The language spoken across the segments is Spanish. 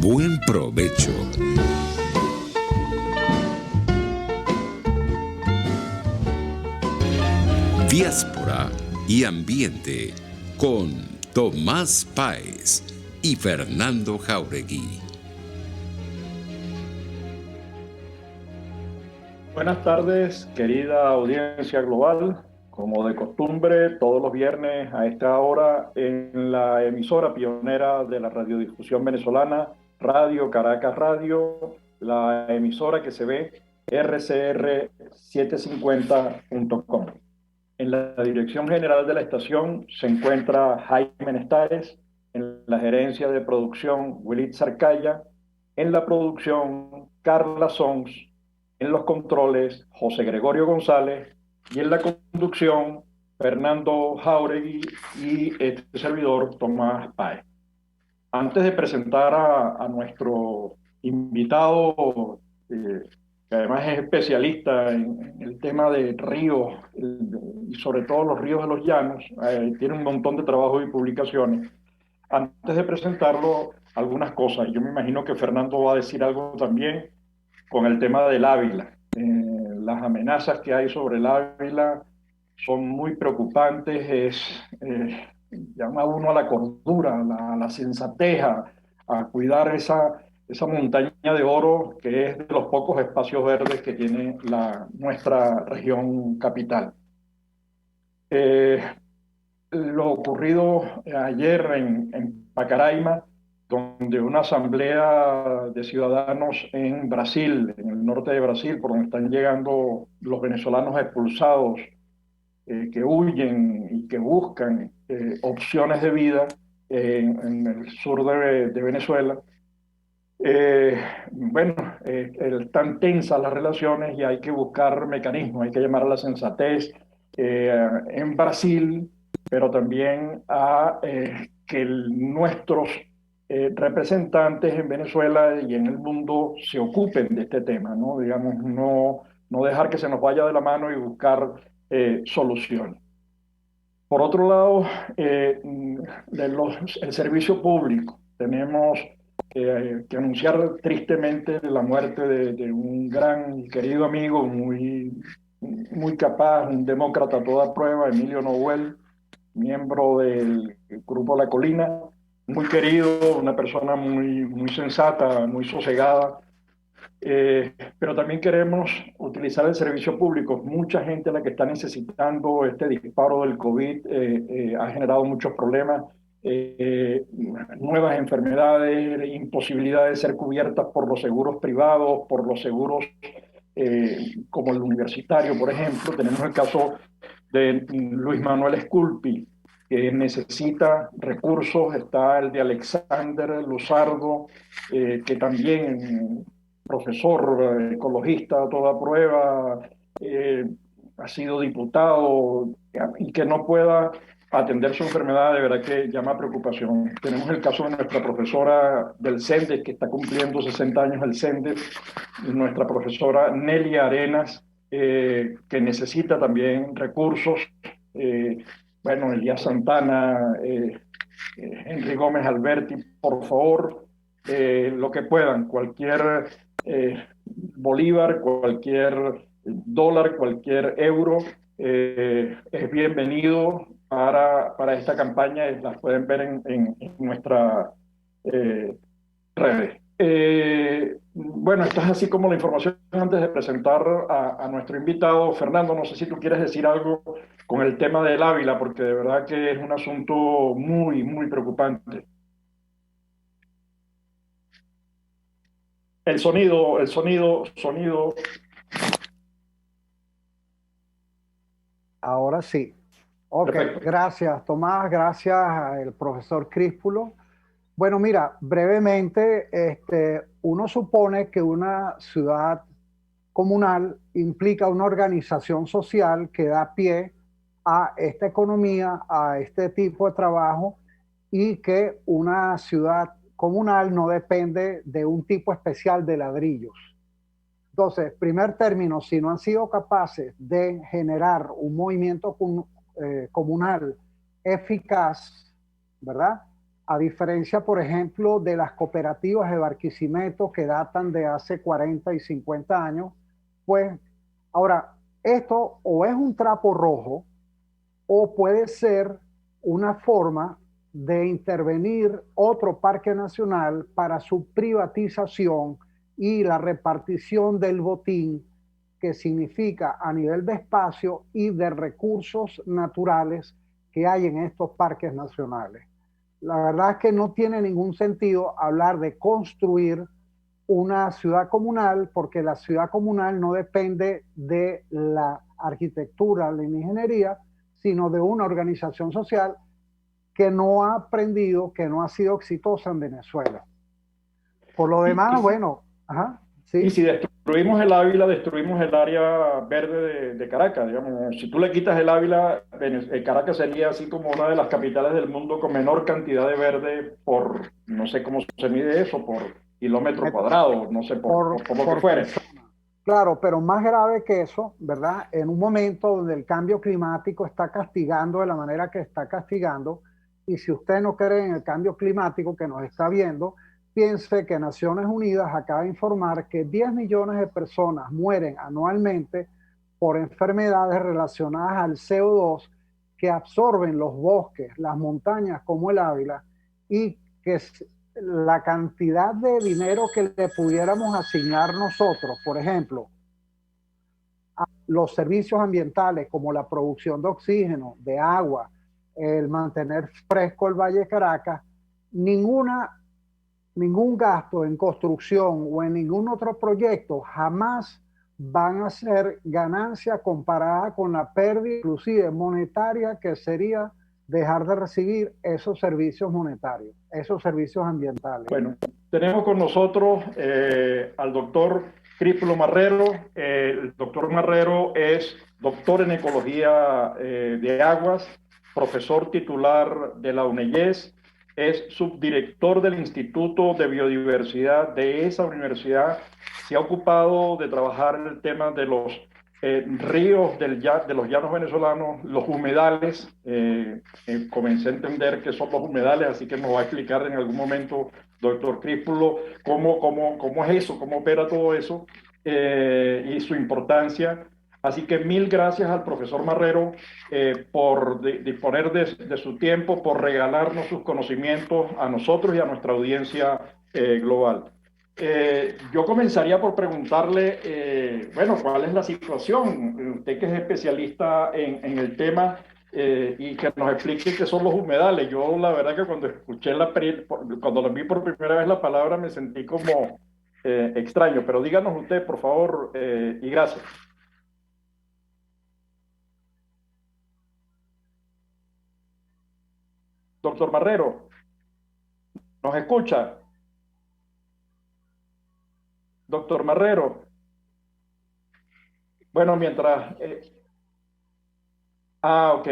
Buen provecho. Diáspora y ambiente con Tomás Páez y Fernando Jáuregui. Buenas tardes, querida audiencia global. Como de costumbre, todos los viernes a esta hora en la emisora pionera de la radiodifusión venezolana, Radio Caracas Radio, la emisora que se ve rcr750.com. En la dirección general de la estación se encuentra Jaime Nestares, en la gerencia de producción Willy Zarcaya, en la producción Carla Sons, en los controles José Gregorio González y en la conducción Fernando Jáuregui y este servidor Tomás Páez. Antes de presentar a nuestro invitado, que además es especialista en el tema de ríos y sobre todo los ríos de los llanos, tiene un montón de trabajos y publicaciones. Antes de presentarlo, algunas cosas. Yo me imagino que Fernando va a decir algo también con el tema del Ávila. Las amenazas que hay sobre el Ávila son muy preocupantes, llama a uno a la cordura, a la sensatez, a cuidar esa montaña de oro que es de los pocos espacios verdes que tiene nuestra región capital. Lo ocurrido ayer en Pacaraima, donde una asamblea de ciudadanos en Brasil, en el norte de Brasil, por donde están llegando los venezolanos expulsados, que huyen y que buscan opciones de vida en el sur de Venezuela. Bueno, están tensas las relaciones y hay que buscar mecanismos, hay que llamar a la sensatez en Brasil, pero también a que nuestros representantes en Venezuela y en el mundo se ocupen de este tema, ¿no? Digamos, no dejar que se nos vaya de la mano y buscar soluciones. Por otro lado, el servicio público. Tenemos que anunciar tristemente la muerte de un gran y querido amigo, muy capaz, un demócrata a toda prueba, Emilio Noguel, miembro del Grupo La Colina, muy querido, una persona muy sensata, muy sosegada. Pero también queremos utilizar el servicio público. Mucha gente la que está necesitando este disparo del COVID ha generado muchos problemas, nuevas enfermedades, imposibilidad de ser cubiertas por los seguros privados, por los seguros como el universitario, por ejemplo. Tenemos el caso de Luis Manuel Sculpi, que necesita recursos. Está el de Alexander Luzardo, que también profesor ecologista a toda prueba, ha sido diputado y que no pueda atender su enfermedad, de verdad que llama preocupación. Tenemos el caso de nuestra profesora del CENDE, que está cumpliendo 60 años el CENDE, nuestra profesora Nelia Arenas, que necesita también recursos. Bueno, Elías Santana, Henry Gómez Alberti, por favor, lo que puedan, cualquier bolívar, cualquier dólar, cualquier euro es bienvenido para esta campaña. Las pueden ver en nuestras redes. Bueno, esto es así como la información antes de presentar a nuestro invitado. Fernando, no sé si tú quieres decir algo con el tema del Ávila, porque de verdad que es un asunto muy preocupante. Sonido. Ahora sí. Ok, Perfecto. Gracias Tomás, gracias al profesor Críspulo. Bueno, mira, brevemente, uno supone que una ciudad comunal implica una organización social que da pie a esta economía, a este tipo de trabajo, y que una ciudad comunal no depende de un tipo especial de ladrillos. Entonces, primer término, si no han sido capaces de generar un movimiento comunal eficaz, ¿verdad? A diferencia, por ejemplo, de las cooperativas de Barquisimeto que datan de hace 40 y 50 años, pues ahora, esto o es un trapo rojo o puede ser una forma de intervenir otro parque nacional para su privatización y la repartición del botín, que significa a nivel de espacio y de recursos naturales que hay en estos parques nacionales. La verdad es que no tiene ningún sentido hablar de construir una ciudad comunal, porque la ciudad comunal no depende de la arquitectura, la ingeniería, sino de una organización social que no ha aprendido, que no ha sido exitosa en Venezuela. Por lo Y, demás, y, bueno, ajá, y sí, si destruimos el Ávila, destruimos el área verde de Caracas, digamos. Si tú le quitas el Ávila, Caracas sería así como una de las capitales del mundo con menor cantidad de verde por, no sé cómo se mide eso, por kilómetro cuadrado, no sé, por lo que por fuere. persona. Claro, pero más grave que eso, ¿verdad? En un momento donde el cambio climático está castigando de la manera que está castigando, y si usted no cree en el cambio climático que nos está viendo, piense que Naciones Unidas acaba de informar que 10 millones de personas mueren anualmente por enfermedades relacionadas al CO2 que absorben los bosques, las montañas como el Ávila, y que la cantidad de dinero que le pudiéramos asignar nosotros, por ejemplo, a los servicios ambientales como la producción de oxígeno, de agua, el mantener fresco el Valle de Caracas, ningún gasto en construcción o en ningún otro proyecto jamás van a ser ganancia comparada con la pérdida inclusive monetaria que sería dejar de recibir esos servicios monetarios, esos servicios ambientales. Bueno, tenemos con nosotros al doctor Crípulo Marrero. El doctor Marrero es doctor en ecología de aguas, profesor titular de la UNEYES, es subdirector del Instituto de Biodiversidad de esa universidad. Se ha ocupado de trabajar en el tema de los ríos de los llanos venezolanos, los humedales. Comencé a entender qué son los humedales, así que nos va a explicar en algún momento, doctor Crípulo, cómo es eso, cómo opera todo eso y su importancia. Así que mil gracias al profesor Marrero por disponer de su tiempo, por regalarnos sus conocimientos a nosotros y a nuestra audiencia global. Yo comenzaría por preguntarle, bueno, ¿cuál es la situación? Usted que es especialista en el tema y que nos explique qué son los humedales. Yo la verdad que cuando escuché cuando lo vi por primera vez la palabra me sentí como extraño, pero díganos usted, por favor, y gracias. Doctor Marrero, ¿nos escucha? Doctor Marrero. Bueno, mientras... ok.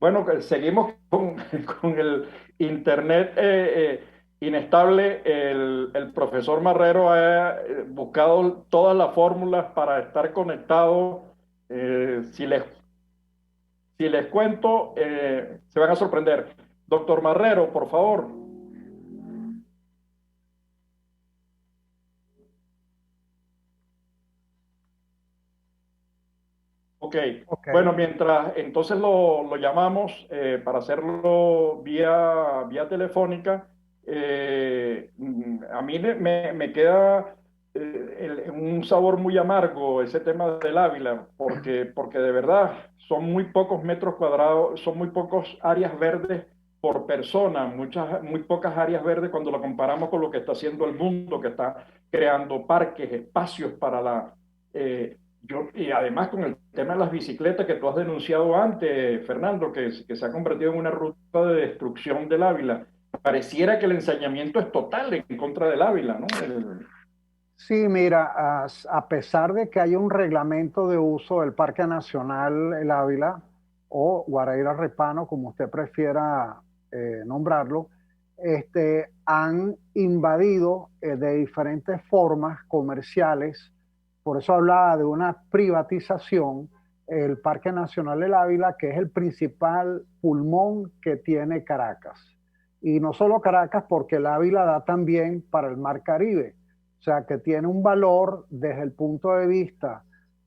Bueno, seguimos con el internet inestable. El profesor Marrero ha buscado todas las fórmulas para estar conectado. Si les cuento, se van a sorprender. Doctor Marrero, por favor. Ok, Okay. bueno, mientras entonces lo llamamos para hacerlo vía telefónica, a mí me queda un sabor muy amargo ese tema del Ávila, porque de verdad son muy pocos metros cuadrados, son muy pocos áreas verdes por persona, muy pocas áreas verdes cuando lo comparamos con lo que está haciendo el mundo, que está creando parques, espacios para y además con el tema de las bicicletas que tú has denunciado antes, Fernando, que se ha convertido en una ruta de destrucción del Ávila. Pareciera que el ensañamiento es total en contra del Ávila, ¿no? Sí, mira, a pesar de que hay un reglamento de uso del Parque Nacional El Ávila o Guaraíra Repano, como usted prefiera nombrarlo, han invadido de diferentes formas comerciales. Por eso hablaba de una privatización el Parque Nacional del Ávila, que es el principal pulmón que tiene Caracas. Y no solo Caracas, porque el Ávila da también para el Mar Caribe. O sea, que tiene un valor desde el punto de vista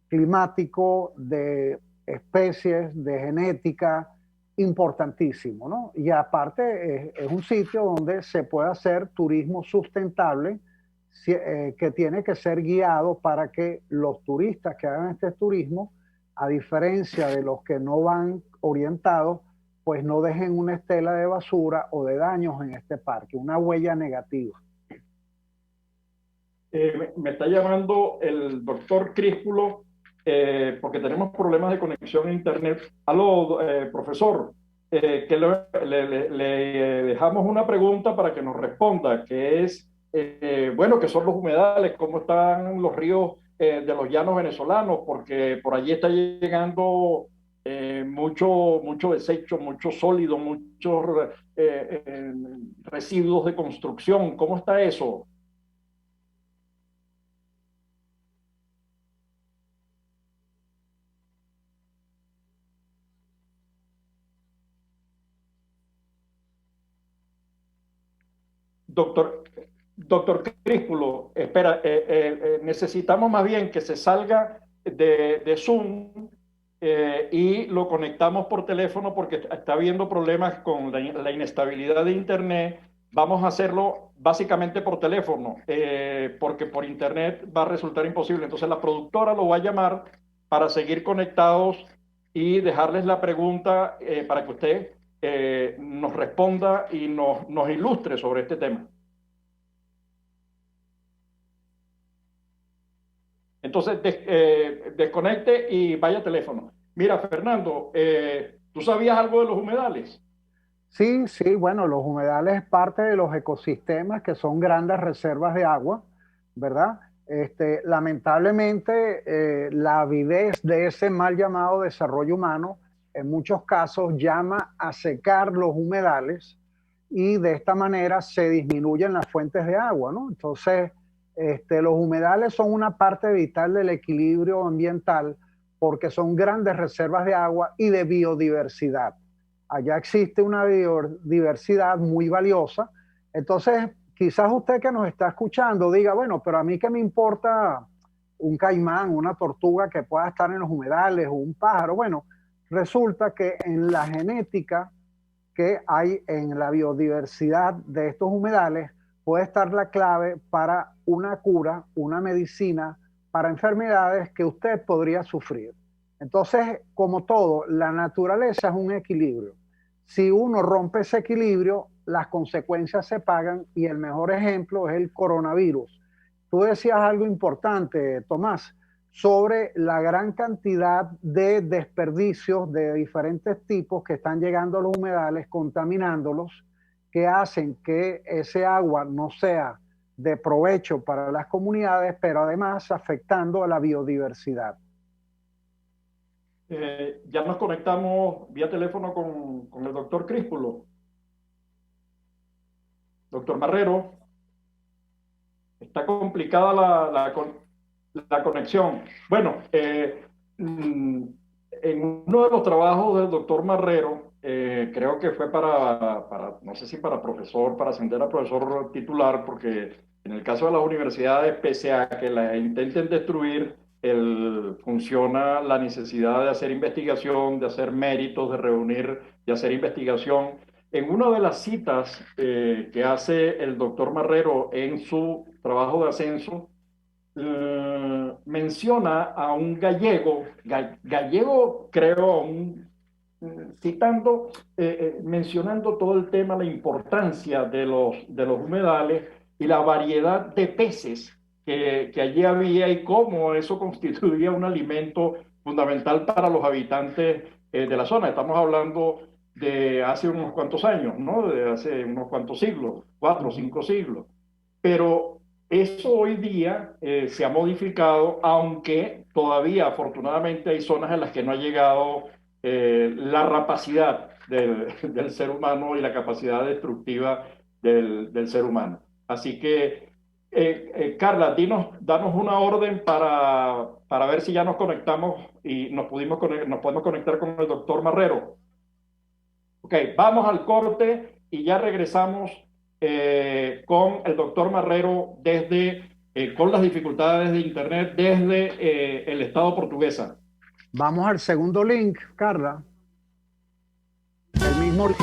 climático, de especies, de genética, importantísimo, ¿no? Y aparte es un sitio donde se puede hacer turismo sustentable, que tiene que ser guiado para que los turistas que hagan este turismo, a diferencia de los que no van orientados, pues no dejen una estela de basura o de daños en este parque, una huella negativa. Me está llamando el doctor Críspulo porque tenemos problemas de conexión a internet. Aló, profesor, que le dejamos una pregunta para que nos responda, que es, bueno, ¿qué son los humedales? ¿Cómo están los ríos de los llanos venezolanos? Porque por allí está llegando mucho desecho, mucho sólido, muchos residuos de construcción. ¿Cómo está eso? Doctor, doctor Críspulo, espera, necesitamos más bien que se salga de Zoom y lo conectamos por teléfono porque está habiendo problemas con la inestabilidad de Internet. Vamos a hacerlo básicamente por teléfono porque por Internet va a resultar imposible. Entonces la productora lo va a llamar para seguir conectados y dejarles la pregunta para que usted nos responda y nos ilustre sobre este tema. Entonces, desconecte y vaya a teléfono. Mira, Fernando, ¿tú sabías algo de los humedales? Sí, sí, bueno, los humedales es parte de los ecosistemas que son grandes reservas de agua, ¿verdad? Lamentablemente, la avidez de ese mal llamado desarrollo humano en muchos casos llama a secar los humedales y de esta manera se disminuyen las fuentes de agua, ¿no? Entonces, los humedales son una parte vital del equilibrio ambiental porque son grandes reservas de agua y de biodiversidad. Allá existe una biodiversidad muy valiosa. Entonces, quizás usted que nos está escuchando diga, bueno, pero a mí qué me importa un caimán, una tortuga que pueda estar en los humedales o un pájaro. Bueno, resulta que en la genética que hay en la biodiversidad de estos humedales puede estar la clave para una cura, una medicina para enfermedades que usted podría sufrir. Entonces, como todo, la naturaleza es un equilibrio. Si uno rompe ese equilibrio, las consecuencias se pagan y el mejor ejemplo es el coronavirus. Tú decías algo importante, Tomás, sobre la gran cantidad de desperdicios de diferentes tipos que están llegando a los humedales, contaminándolos, que hacen que ese agua no sea de provecho para las comunidades, pero además afectando a la biodiversidad. Ya nos conectamos vía teléfono con el doctor Críspulo. Doctor Marrero, está complicada la conexión. Bueno, en uno de los trabajos del doctor Marrero, creo que fue no sé si para profesor, para ascender a profesor titular, porque en el caso de las universidades, pese a que las intenten destruir, funciona la necesidad de hacer investigación, de hacer méritos, de reunir, de hacer investigación. En una de las citas que hace el doctor Marrero en su trabajo de ascenso, menciona a un gallego creo, citando, mencionando todo el tema, la importancia de los humedales y la variedad de peces que allí había y cómo eso constituía un alimento fundamental para los habitantes de la zona. Estamos hablando de hace unos cuantos años, ¿no? De hace unos cuantos siglos, 4 o 5 siglos. Pero eso hoy día se ha modificado, aunque todavía afortunadamente hay zonas en las que no ha llegado la rapacidad del ser humano y la capacidad destructiva del ser humano. Así que Carla, danos una orden para ver si ya nos conectamos y nos podemos conectar con el doctor Marrero. Ok, vamos al corte y ya regresamos con el doctor Marrero con las dificultades de Internet desde el Estado portuguesa. Vamos al segundo link, Carla. El mismo link.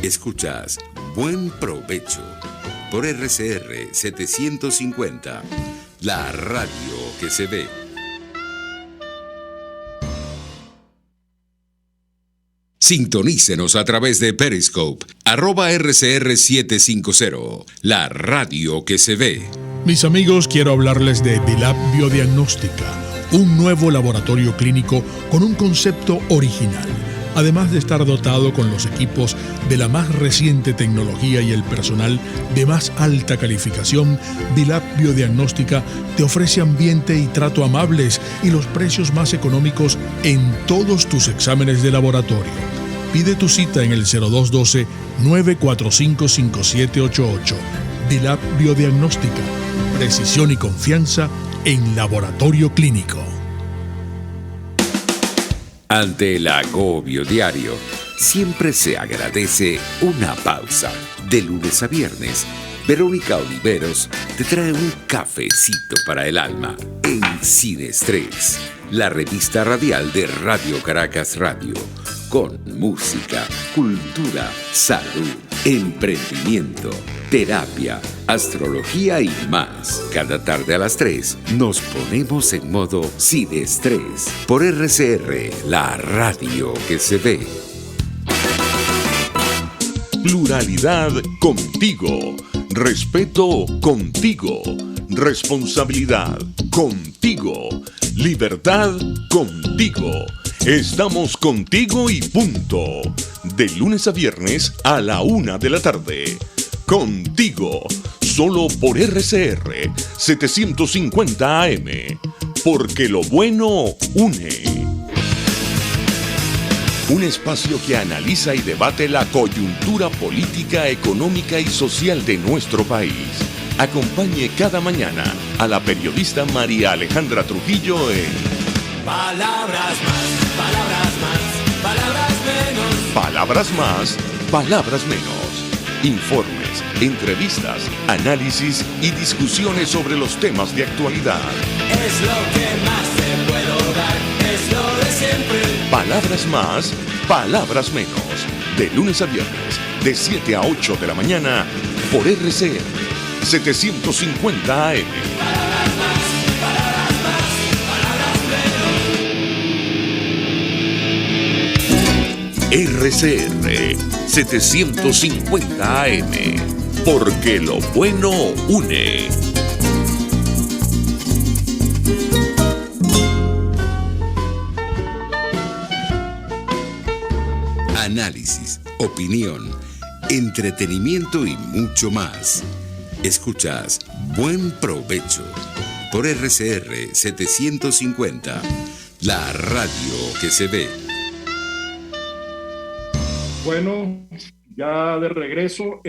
Escuchas Buen Provecho por RCR 750, la radio que se ve. Sintonícenos a través de Periscope, @RCR750, la radio que se ve. Mis amigos, quiero hablarles de Bilab Biodiagnóstica, un nuevo laboratorio clínico con un concepto original. Además de estar dotado con los equipos de la más reciente tecnología y el personal de más alta calificación, Bilab Biodiagnóstica te ofrece ambiente y trato amables y los precios más económicos en todos tus exámenes de laboratorio. Pide tu cita en el 0212-945-5788. Bilab Biodiagnóstica, precisión y confianza en laboratorio clínico. Ante el agobio diario, siempre se agradece una pausa. De lunes a viernes, Verónica Oliveros te trae un cafecito para el alma en Sin Estrés, la revista radial de Radio Caracas Radio, con música, cultura, salud, emprendimiento, terapia, astrología y más. Cada tarde a las 3 nos ponemos en modo Sin Estrés por RCR, la radio que se ve. Pluralidad contigo, respeto contigo, responsabilidad contigo, libertad contigo. Estamos contigo y punto. De lunes a viernes a la 1 de la tarde. Contigo, solo por RCR 750 AM. Porque lo bueno une. Un espacio que analiza y debate la coyuntura política, económica y social de nuestro país. Acompañe cada mañana a la periodista María Alejandra Trujillo en Palabras más, palabras más, palabras menos. Palabras más, palabras menos. Informes, entrevistas, análisis y discusiones sobre los temas de actualidad. Es lo que más te puedo dar, es lo de siempre. Palabras más, palabras menos. De lunes a viernes, de 7 a 8 de la mañana, por RCR 750 AM. Palabras más, palabras más, palabras menos. RCR 750 AM. Porque lo bueno une. Análisis, opinión, entretenimiento y mucho más. Escuchas Buen Provecho por RCR 750, la radio que se ve. Bueno, ya de regreso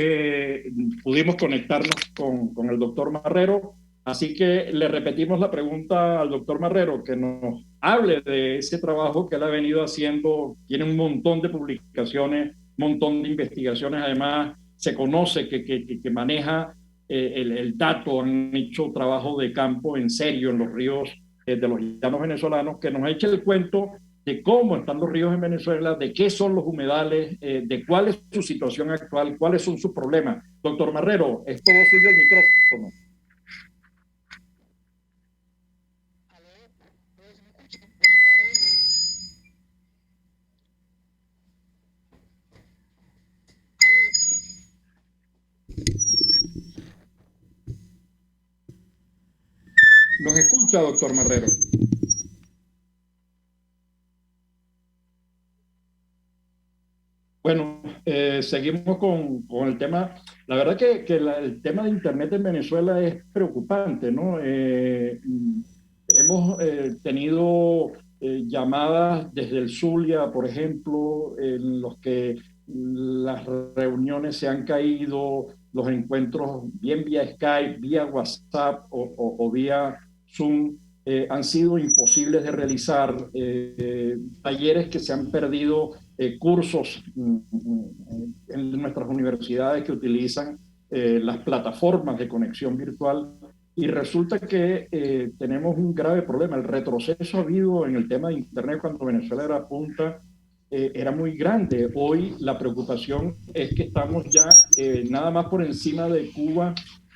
pudimos conectarnos con el doctor Marrero, así que le repetimos la pregunta al doctor Marrero, que nos hable de ese trabajo que él ha venido haciendo. Tiene un montón de publicaciones, un montón de investigaciones, además se conoce que maneja el dato, han hecho trabajo de campo en serio en los ríos de los llanos venezolanos, que nos eche el cuento de cómo están los ríos en Venezuela, de qué son los humedales, de cuál es su situación actual, cuáles son sus problemas. Doctor Marrero, es todo suyo el micrófono. ¿Nos escucha, doctor Marrero? Bueno, seguimos con el tema. La verdad que el tema de Internet en Venezuela es preocupante, ¿no? Hemos tenido llamadas desde el Zulia, por ejemplo, en los que las reuniones se han caído, los encuentros bien vía Skype, vía WhatsApp o vía Zoom han sido imposibles de realizar, talleres que se han perdido, cursos en nuestras universidades que utilizan las plataformas de conexión virtual, y resulta que tenemos un grave problema. El retroceso ha habido en el tema de Internet cuando Venezuela era punta, era muy grande. Hoy la preocupación es que estamos ya nada más por encima de Cuba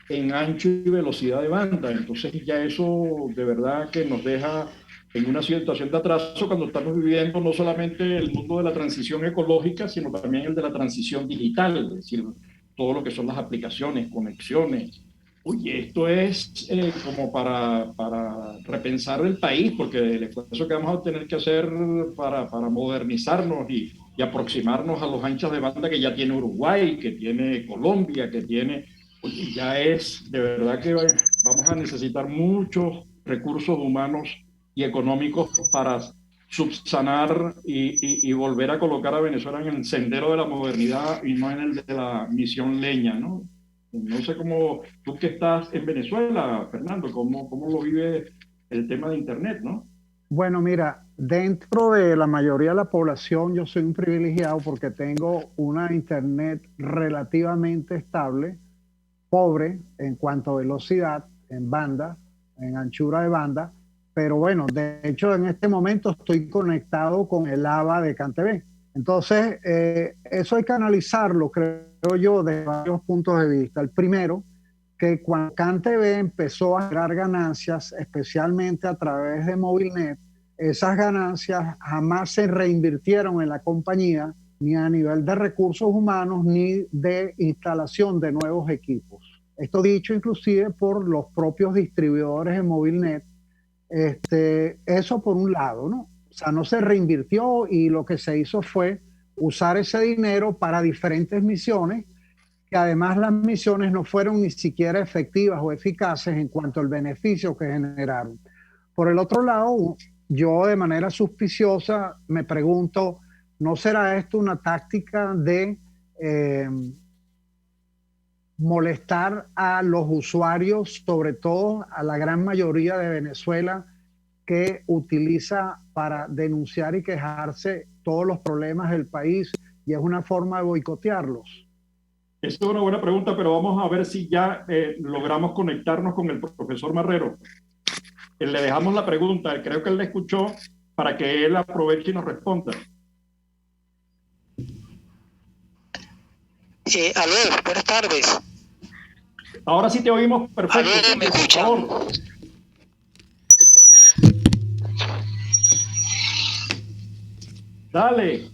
en ancho y velocidad de banda. Entonces ya eso de verdad que nos deja en una situación de atraso cuando estamos viviendo no solamente el mundo de la transición ecológica, sino también el de la transición digital, es decir, todo lo que son las aplicaciones, conexiones. Oye, esto es como para repensar el país, porque el esfuerzo que vamos a tener que hacer para modernizarnos y aproximarnos a los anchos de banda que ya tiene Uruguay, que tiene Colombia, que tiene... Oye, ya es de verdad que vamos a necesitar muchos recursos humanos y económicos para subsanar y volver a colocar a Venezuela en el sendero de la modernidad y no en el de la misión leña, ¿no? No sé cómo, tú que estás en Venezuela, Fernando, cómo lo vive el tema de Internet, ¿no? Bueno, mira, dentro de la mayoría de la población yo soy un privilegiado porque tengo una Internet relativamente estable, pobre en cuanto a velocidad, en banda, en anchura de banda, pero bueno, de hecho en este momento estoy conectado con el ABA de CanTV. Entonces, eso hay que analizarlo, creo yo, de varios puntos de vista. El primero, que cuando CanTV empezó a generar ganancias, especialmente a través de Movilnet, esas ganancias jamás se reinvirtieron en la compañía, ni a nivel de recursos humanos, ni de instalación de nuevos equipos. Esto dicho inclusive por los propios distribuidores de Movilnet. Eso por un lado, ¿no? O sea, no se reinvirtió y lo que se hizo fue usar ese dinero para diferentes misiones, que además las misiones no fueron ni siquiera efectivas o eficaces en cuanto al beneficio que generaron. Por el otro lado, yo de manera suspiciosa me pregunto, ¿no será esto una táctica de molestar a los usuarios, sobre todo a la gran mayoría de Venezuela, que utiliza para denunciar y quejarse todos los problemas del país, y es una forma de boicotearlos? Esta es una buena pregunta, pero vamos a ver si ya logramos conectarnos con el profesor Marrero. Le dejamos la pregunta, creo que él la escuchó, para que él aproveche y nos responda. Aló, buenas tardes. Ahora sí te oímos perfecto. Aló, ¿me escuchan? Por favor. Dale.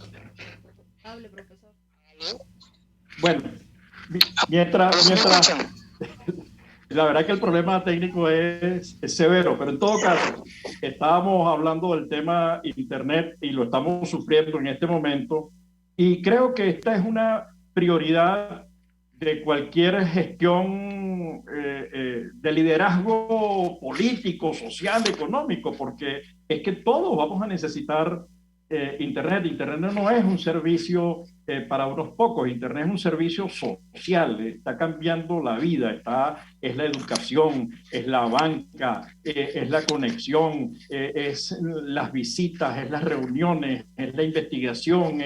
Hable, profesor. Bueno, mientras la verdad que el problema técnico es severo, pero en todo caso, estábamos hablando del tema Internet y lo estamos sufriendo en este momento, y creo que esta es una prioridad de cualquier gestión de liderazgo político, social, económico, porque es que todos vamos a necesitar Internet. Internet no es un servicio para unos pocos. Internet es un servicio social, está cambiando la vida, es la educación, es la banca, es la conexión, es las visitas, es las reuniones, es la investigación,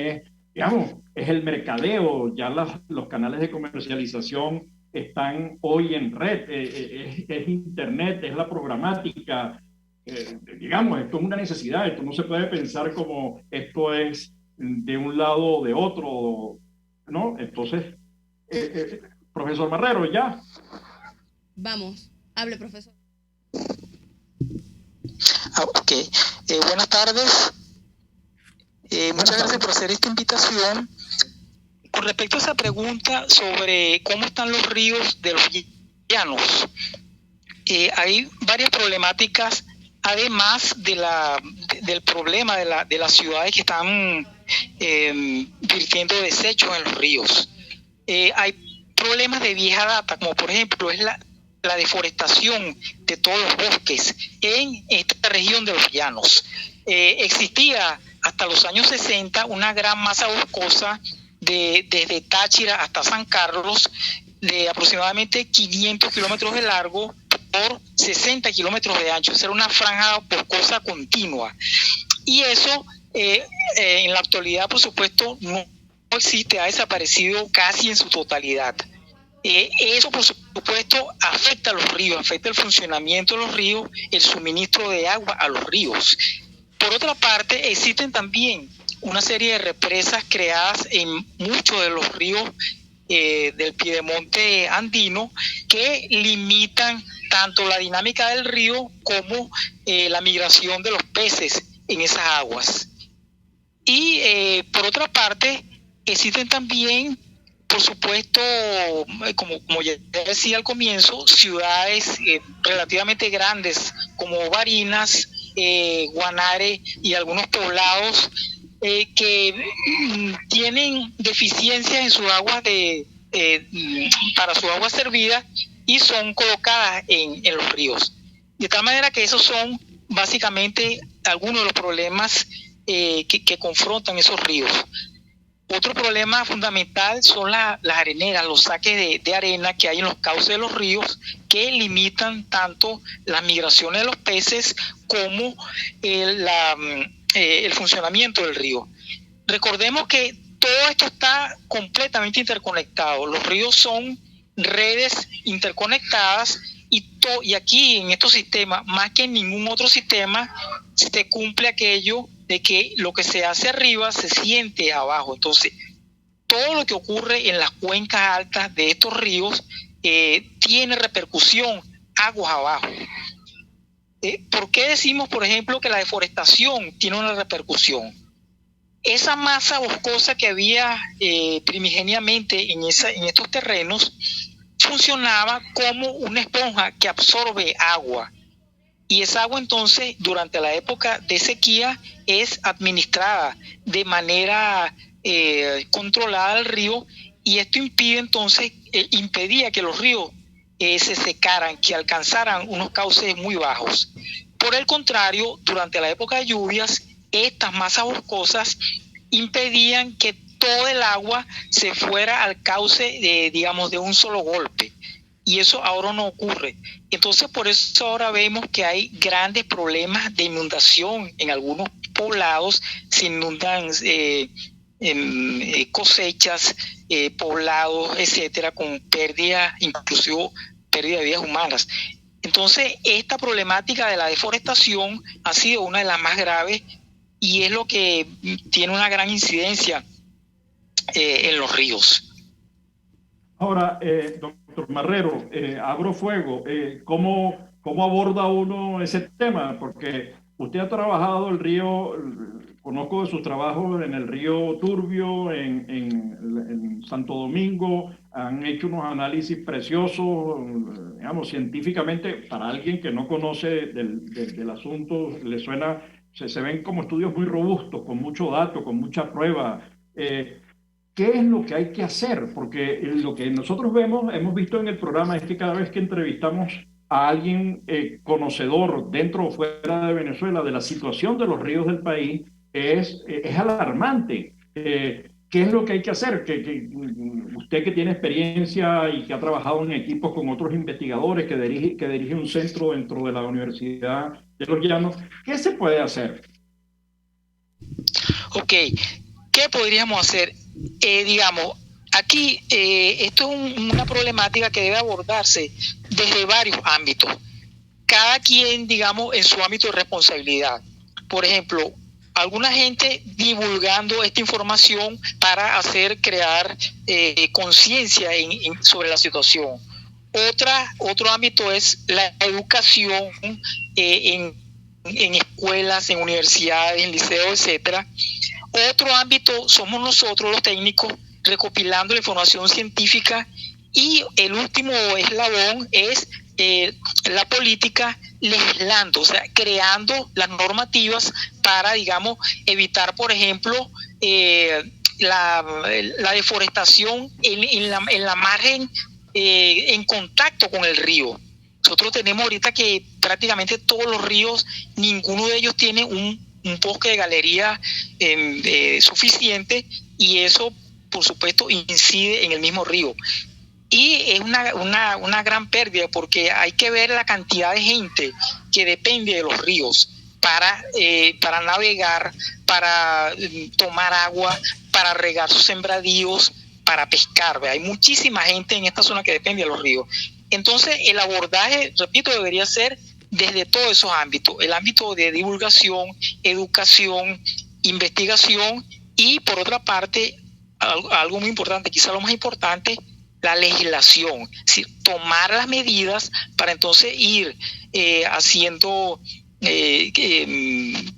digamos, es el mercadeo. Ya los canales de comercialización están hoy en red, es Internet, es la programática. Digamos, esto es una necesidad, esto no se puede pensar como esto es de un lado o de otro, ¿no? Entonces, profesor Marrero, ya. Vamos, hable, profesor. Ok, buenas tardes. Muchas gracias por hacer esta invitación. Con respecto a esa pregunta sobre cómo están los ríos de los llanos, hay varias problemáticas, además del problema de las ciudades que están virtiendo desechos en los ríos. Hay problemas de vieja data, como por ejemplo es la deforestación de todos los bosques en esta región de los llanos. Existía hasta los años 60 una gran masa boscosa desde Táchira hasta San Carlos, de aproximadamente 500 kilómetros de largo por 60 kilómetros de ancho. Esa era una franja boscosa continua. Y eso, en la actualidad, por supuesto, no existe, ha desaparecido casi en su totalidad. Eso, por supuesto, afecta a los ríos, afecta el funcionamiento de los ríos, el suministro de agua a los ríos. Por otra parte, existen también una serie de represas creadas en muchos de los ríos del piedemonte andino que limitan tanto la dinámica del río como la migración de los peces en esas aguas. Y por otra parte, existen también, por supuesto, como ya decía al comienzo, ciudades relativamente grandes como Barinas, Guanare y algunos poblados que tienen deficiencias en sus aguas para sus aguas servidas y son colocadas en los ríos. De tal manera que esos son básicamente algunos de los problemas que confrontan esos ríos. Otro problema fundamental son las areneras, los saques de arena que hay en los cauces de los ríos que limitan tanto las migraciones de los peces como el funcionamiento del río. Recordemos que todo esto está completamente interconectado. Los ríos son redes interconectadas y aquí en estos sistemas, más que en ningún otro sistema, se cumple aquello de que lo que se hace arriba se siente abajo. Entonces, todo lo que ocurre en las cuencas altas de estos ríos tiene repercusión aguas abajo. ¿Por qué decimos, por ejemplo, que la deforestación tiene una repercusión? Esa masa boscosa que había primigeniamente en estos terrenos funcionaba como una esponja que absorbe agua. Y esa agua entonces, durante la época de sequía, es administrada de manera controlada al río, y esto impide entonces, impedía que los ríos se secaran, que alcanzaran unos cauces muy bajos. Por el contrario, durante la época de lluvias, estas masas boscosas impedían que todo el agua se fuera al cauce, digamos, de un solo golpe. Y eso ahora no ocurre. Entonces, por eso ahora vemos que hay grandes problemas de inundación en algunos poblados. Se inundan cosechas, poblados, etcétera, con pérdida, inclusive pérdida de vidas humanas. Entonces, esta problemática de la deforestación ha sido una de las más graves y es lo que tiene una gran incidencia en los ríos. Ahora, doctor Marrero, abro fuego. ¿Cómo aborda uno ese tema? Porque usted ha trabajado el río, conozco de sus trabajos en el río Turbio, en Santo Domingo, han hecho unos análisis preciosos, digamos, científicamente, para alguien que no conoce del asunto, le suena, se ven como estudios muy robustos, con mucho dato, con mucha prueba. ¿Qué es lo que hay que hacer? Porque lo que nosotros hemos visto en el programa es que cada vez que entrevistamos a alguien conocedor dentro o fuera de Venezuela de la situación de los ríos del país, es alarmante. ¿Qué es lo que hay que hacer? Que usted que tiene experiencia y que ha trabajado en equipos con otros investigadores, que dirige un centro dentro de la Universidad de los Llanos, ¿qué se puede hacer? Ok, ¿qué podríamos hacer? Digamos, aquí esto es una problemática que debe abordarse desde varios ámbitos, cada quien, digamos, en su ámbito de responsabilidad. Por ejemplo, alguna gente divulgando esta información para crear conciencia sobre la situación. Otro ámbito es la educación en escuelas, en universidades, en liceos, etcétera. Otro ámbito somos nosotros los técnicos recopilando la información científica, y el último eslabón es la política legislando, o sea, creando las normativas para, digamos, evitar, por ejemplo, la deforestación en la margen en contacto con el río. Nosotros tenemos ahorita que prácticamente todos los ríos, ninguno de ellos tiene un bosque de galería suficiente, y eso por supuesto, incide en el mismo río. Y es una gran pérdida porque hay que ver la cantidad de gente que depende de los ríos para navegar, para tomar agua, para regar sus sembradíos, para pescar. ¿Ve? Hay muchísima gente en esta zona que depende de los ríos. Entonces, el abordaje, repito, debería ser desde todos esos ámbitos. El ámbito de divulgación, educación, investigación y, por otra parte, algo muy importante, quizá lo más importante, la legislación, es decir, tomar las medidas para entonces ir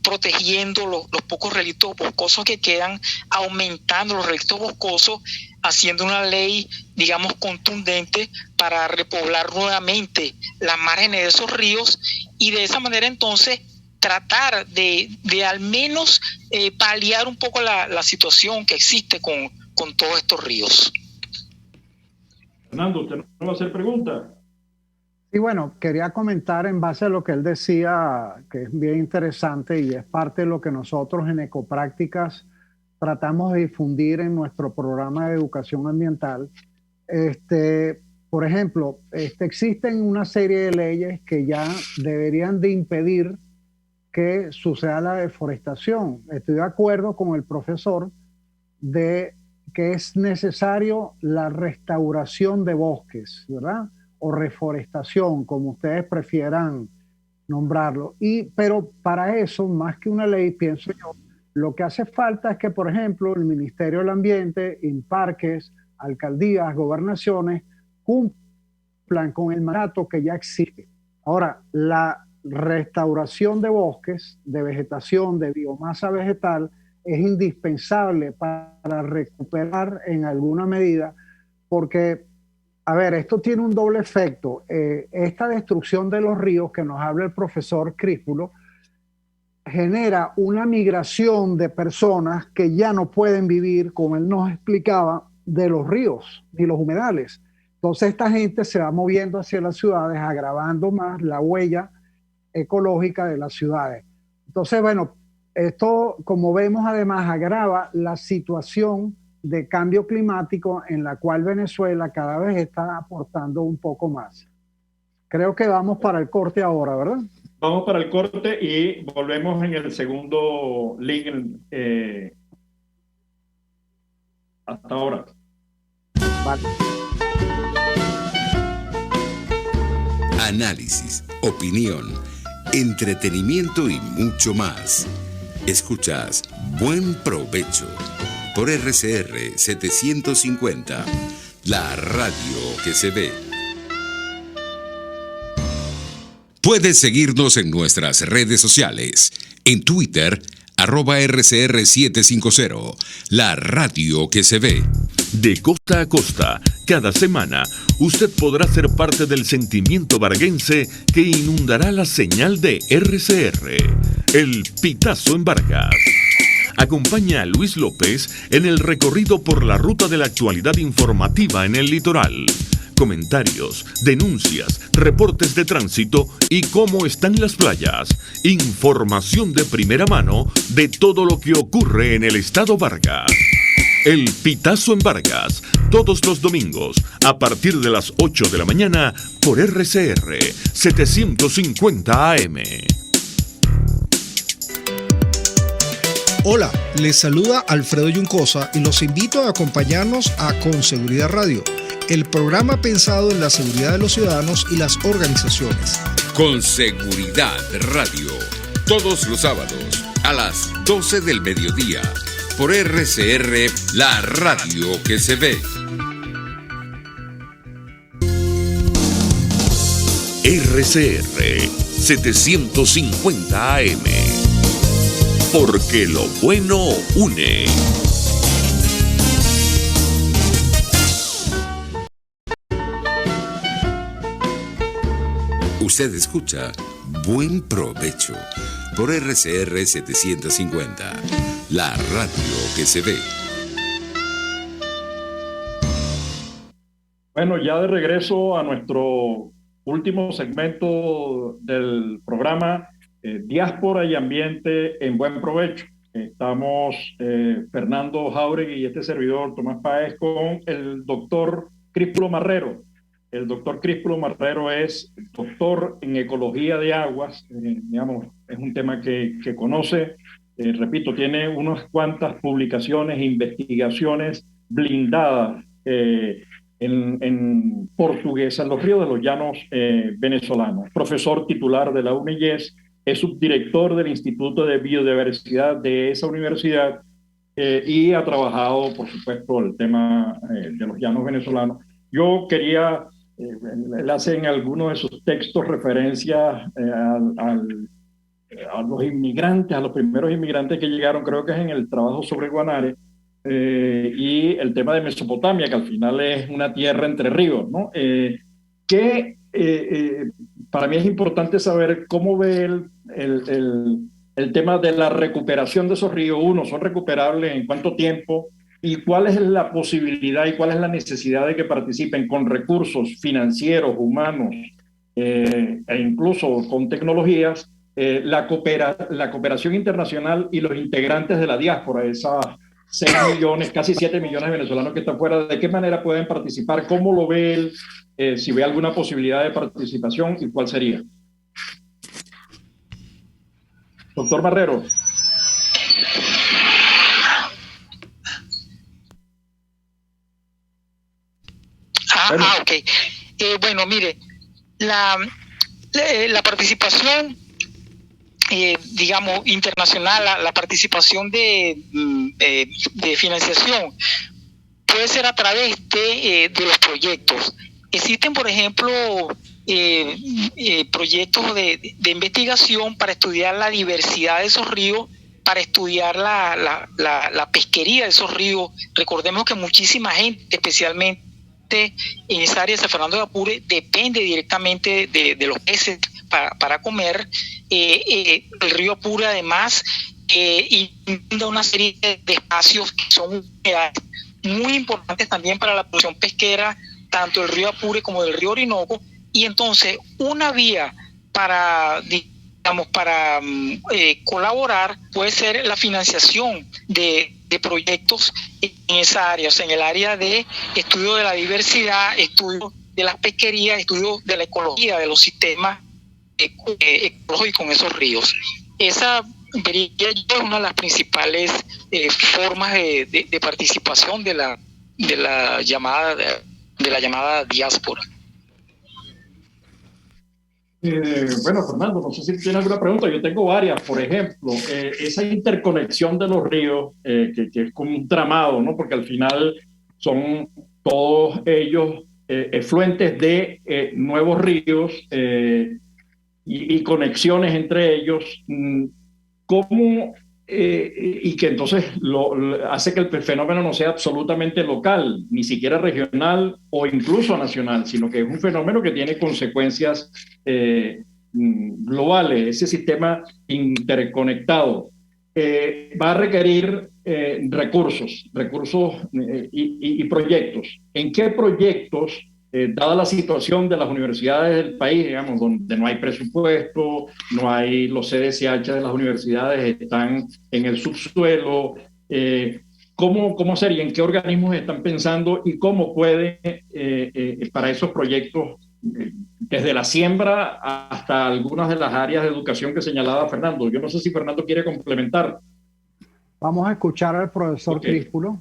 protegiendo los pocos relictos boscosos que quedan, aumentando los relictos boscosos, haciendo una ley, digamos, contundente para repoblar nuevamente las márgenes de esos ríos y de esa manera entonces tratar de al menos paliar un poco la situación que existe con todos estos ríos. Fernando, ¿usted no va a hacer preguntas? Y bueno, quería comentar en base a lo que él decía, que es bien interesante y es parte de lo que nosotros en Ecoprácticas tratamos de difundir en nuestro programa de educación ambiental. Por ejemplo, existen una serie de leyes que ya deberían de impedir que suceda la deforestación. Estoy de acuerdo con el profesor de que es necesario la restauración de bosques, ¿verdad? O reforestación, como ustedes prefieran nombrarlo. Pero para eso, más que una ley, pienso yo, lo que hace falta es que, por ejemplo, el Ministerio del Ambiente, INPARQUES, alcaldías, gobernaciones, cumplan con el mandato que ya existe. Ahora, la restauración de bosques, de vegetación, de biomasa vegetal, es indispensable para recuperar en alguna medida, porque, a ver, esto tiene un doble efecto. Esta destrucción de los ríos que nos habla el profesor Críspulo genera una migración de personas que ya no pueden vivir, como él nos explicaba, de los ríos ni los humedales. Entonces esta gente se va moviendo hacia las ciudades, agravando más la huella ecológica de las ciudades. Entonces, bueno, esto, como vemos, además agrava la situación de cambio climático en la cual Venezuela cada vez está aportando un poco más. Creo que vamos para el corte ahora, ¿verdad? Vamos para el corte y volvemos en el segundo link. Hasta ahora. Vale. Análisis, opinión, entretenimiento y mucho más. Escuchas Buen Provecho por RCR 750, la radio que se ve. Puedes seguirnos en nuestras redes sociales. En Twitter, @RCR750, la radio que se ve. De costa a costa, cada semana, usted podrá ser parte del sentimiento varguense que inundará la señal de RCR, el Pitazo en Vargas. Acompaña a Luis López en el recorrido por la ruta de la actualidad informativa en el litoral. Comentarios, denuncias, reportes de tránsito y cómo están las playas. Información de primera mano de todo lo que ocurre en el estado Vargas. El Pitazo en Vargas, todos los domingos, a partir de las 8 de la mañana, por RCR 750 AM. Hola, les saluda Alfredo Yuncosa y los invito a acompañarnos a Con Seguridad Radio, el programa pensado en la seguridad de los ciudadanos y las organizaciones. Con Seguridad Radio, todos los sábados a las 12 del mediodía, por RCR, la radio que se ve. RCR 750 AM. Porque lo bueno une. Usted escucha Buen Provecho por RCR 750, la radio que se ve. Bueno, ya de regreso a nuestro último segmento del programa, Diáspora y Ambiente en Buen Provecho. Estamos Fernando Jáuregui y este servidor, Tomás Páez, con el doctor Críspulo Marrero. El doctor Críspulo Marrero es doctor en ecología de aguas, digamos, es un tema que conoce, repito, tiene unas cuantas publicaciones e investigaciones blindadas en portugués en los ríos de los llanos venezolanos. Profesor titular de la UNIES, es subdirector del Instituto de Biodiversidad de esa universidad y ha trabajado, por supuesto, el tema de los llanos venezolanos. Yo quería, él hace en algunos de sus textos referencia a los inmigrantes, a los primeros inmigrantes que llegaron, creo que es en el trabajo sobre Guanare, y el tema de Mesopotamia, que al final es una tierra entre ríos, ¿no? Para mí es importante saber cómo ve el tema de la recuperación de esos ríos. Uno, ¿son recuperables en cuánto tiempo? ¿Y cuál es la posibilidad y cuál es la necesidad de que participen con recursos financieros, humanos e incluso con tecnologías, la cooperación internacional y los integrantes de la diáspora, esas 6 millones, casi 7 millones de venezolanos que están fuera? ¿De qué manera pueden participar? ¿Cómo lo ve él? Si ve alguna posibilidad de participación y cuál sería. Doctor Marrero. Ok. Bueno, mire, la participación, digamos, internacional, la participación de financiación puede ser a través de los proyectos. Existen, por ejemplo, proyectos de investigación para estudiar la diversidad de esos ríos, para estudiar la pesquería de esos ríos. Recordemos que muchísima gente, especialmente en esa área de San Fernando de Apure, depende directamente de los peces para comer. El río Apure, además, inunda una serie de espacios que son muy importantes también para la producción pesquera, tanto del río Apure como del río Orinoco. Y entonces una vía para, digamos, para colaborar puede ser la financiación de proyectos en esa área, o sea, en el área de estudio de la diversidad, estudio de las pesquerías, estudio de la ecología de los sistemas ecológicos en esos ríos. Esa vería yo es una de las principales formas de participación de la llamada diáspora. Bueno, Fernando, no sé si tiene alguna pregunta. Yo tengo varias. Por ejemplo, esa interconexión de los ríos, que es como un tramado, ¿no? Porque al final son todos ellos efluentes de nuevos ríos y conexiones entre ellos. ¿Cómo? Y que entonces hace que el fenómeno no sea absolutamente local, ni siquiera regional o incluso nacional, sino que es un fenómeno que tiene consecuencias globales. Ese sistema interconectado va a requerir recursos y proyectos. ¿En qué proyectos, dada la situación de las universidades del país, digamos, donde no hay presupuesto, no hay, los CDCH de las universidades están en el subsuelo, ¿cómo sería? ¿En qué organismos están pensando y cómo puede para esos proyectos, desde la siembra hasta algunas de las áreas de educación que señalaba Fernando? Yo no sé si Fernando quiere complementar. Vamos a escuchar al profesor Críspulo.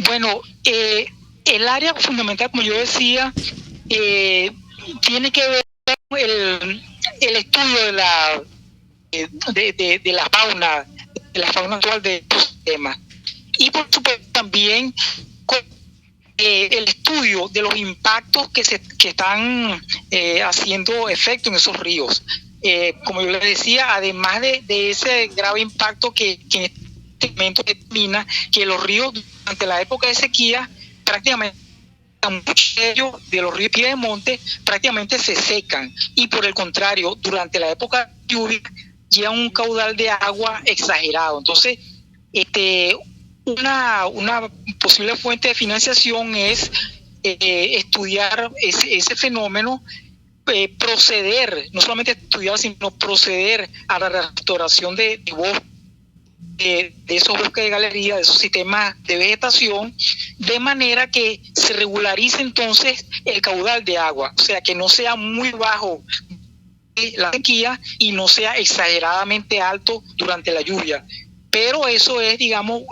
Bueno, el área fundamental, como yo decía, tiene que ver con el estudio de la fauna actual de estos sistemas, y por supuesto también con el estudio de los impactos que están haciendo efecto en esos ríos. Como yo les decía, además de ese grave impacto que en este momento determina que los ríos durante la época de sequía prácticamente, muchos de ellos, de los ríos Piedemonte, prácticamente se secan, y por el contrario, durante la época de lluvia llevan un caudal de agua exagerado. Entonces, una posible fuente de financiación es estudiar ese fenómeno, proceder, no solamente estudiar, sino proceder a la restauración de esos bosques de galería, de esos sistemas de vegetación, de manera que se regularice entonces el caudal de agua, o sea, que no sea muy bajo la sequía y no sea exageradamente alto durante la lluvia. Pero eso es, digamos,